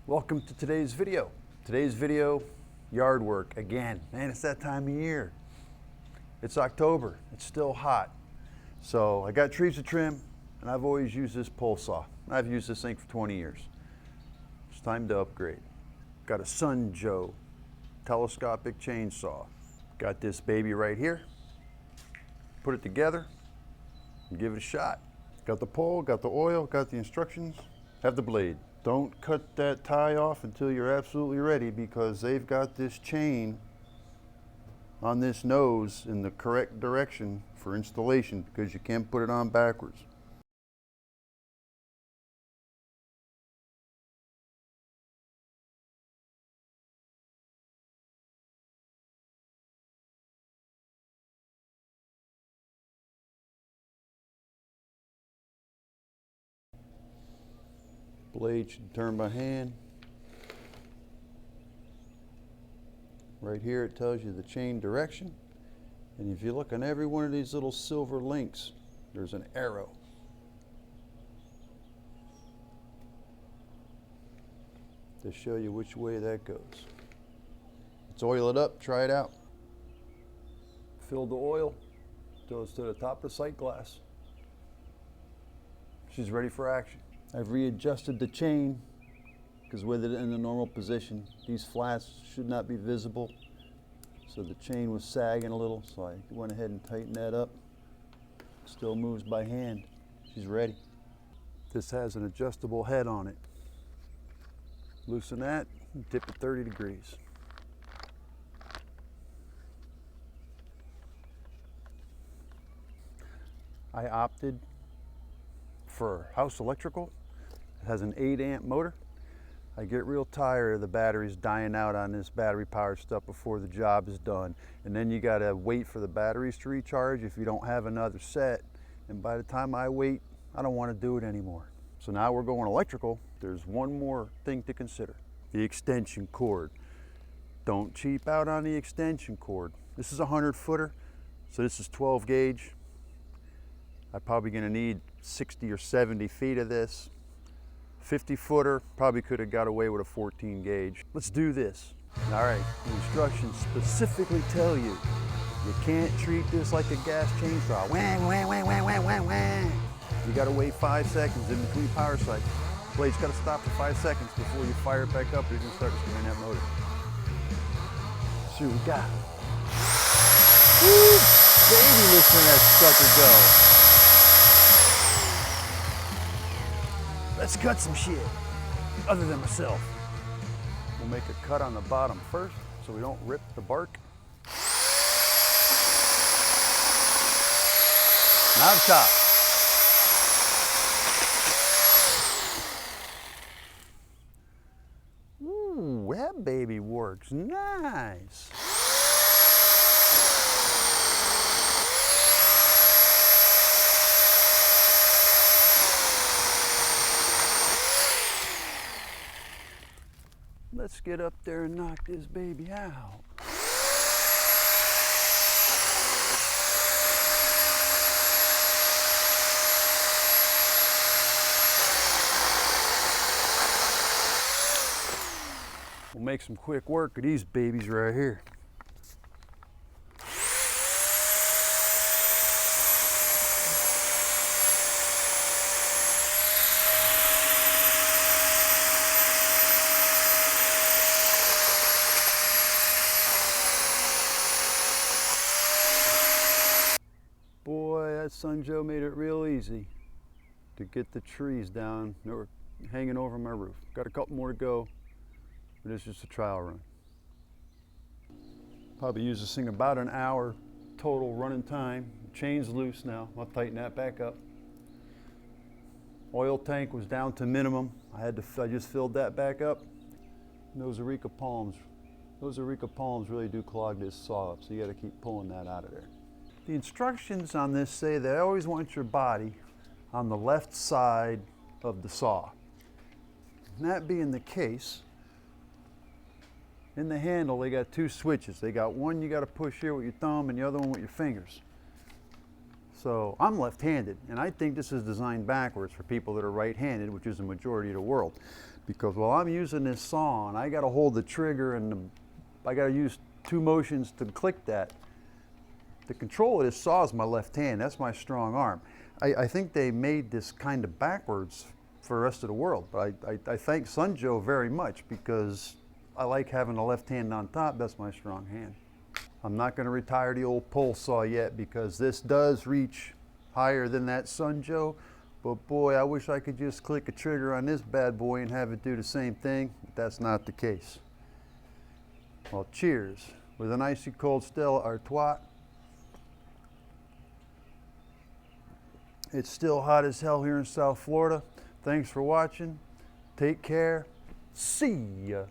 Welcome to today's video. Today's video, yard work again. Man, it's that time of year. It's October, it's still hot. So I got trees to trim, and I've always used this pole saw. I've used this thing for 20 years. It's time to upgrade. Got a SUNJOE Telescopic Chainsaw. Got this baby right here. Put it together and give it a shot. Got the pole, got the oil, got the instructions, have the blade. Don't cut that tie off until you're absolutely ready, because they've got this chain on this nose in the correct direction for installation, because you can't put it on backwards. Blade should turn by hand. Right here it tells you the chain direction, and if you look on every one of these little silver links, there's an arrow. To show you which way that goes. Let's oil it up, try it out. Fill the oil, goes to the top of the sight glass. She's ready for action. I've readjusted the chain, because with it in the normal position, these flats should not be visible. So the chain was sagging a little, so I went ahead and tightened that up. Still moves by hand. She's ready. This has an adjustable head on it. Loosen that and tip it 30 degrees. I opted for house electrical. It has an 8-amp motor. I get real tired of the batteries dying out on this battery powered stuff before the job is done. And then you gotta wait for the batteries to recharge if you don't have another set. And by the time I wait, I don't wanna do it anymore. So now we're going electrical. There's one more thing to consider: the extension cord. Don't cheap out on the extension cord. This is a 100-footer, so this is 12 gauge. I'm probably gonna need 60 or 70 feet of this. 50-footer, probably could have got away with a 14 gauge. Let's do this. All right, the instructions specifically tell you can't treat this like a gas chainsaw. Whang, whang, whang, whang, whang, whang, whang. You gotta wait 5 seconds in between power cycles. Blade's gotta stop for 5 seconds before you fire it back up, or you're gonna start spinning that motor. Let's see what we got. Woo! Baby, listen to that sucker go. Let's cut some shit, other than myself. We'll make a cut on the bottom first, so we don't rip the bark. Now the top. Ooh, that baby works nice. Let's get up there and knock this baby out. We'll make some quick work of these babies right here. Boy, that SUNJOE made it real easy to get the trees down that were hanging over my roof. Got a couple more to go, but it's just a trial run. Probably use this thing about an hour total running time. The chain's loose now. I'll tighten that back up. Oil tank was down to minimum. I just filled that back up. And those areca palms really do clog this saw up, so you got to keep pulling that out of there. The instructions on this say that I always want your body on the left side of the saw. And that being the case, in the handle they got 2 switches. They got one you got to push here with your thumb and the other one with your fingers. So I'm left-handed, and I think this is designed backwards for people that are right-handed, which is the majority of the world. Because while I'm using this saw and I got to hold the trigger and I got to use 2 motions to click that, the control of this saw is my left hand. That's my strong arm. I think they made this kind of backwards for the rest of the world, but I thank SUNJOE very much because I like having the left hand on top. That's my strong hand. I'm not going to retire the old pole saw yet because this does reach higher than that SUNJOE, but boy, I wish I could just click a trigger on this bad boy and have it do the same thing, but that's not the case. Well, cheers with an icy cold Stella Artois. It's still hot as hell here in South Florida. Thanks for watching. Take care. See ya.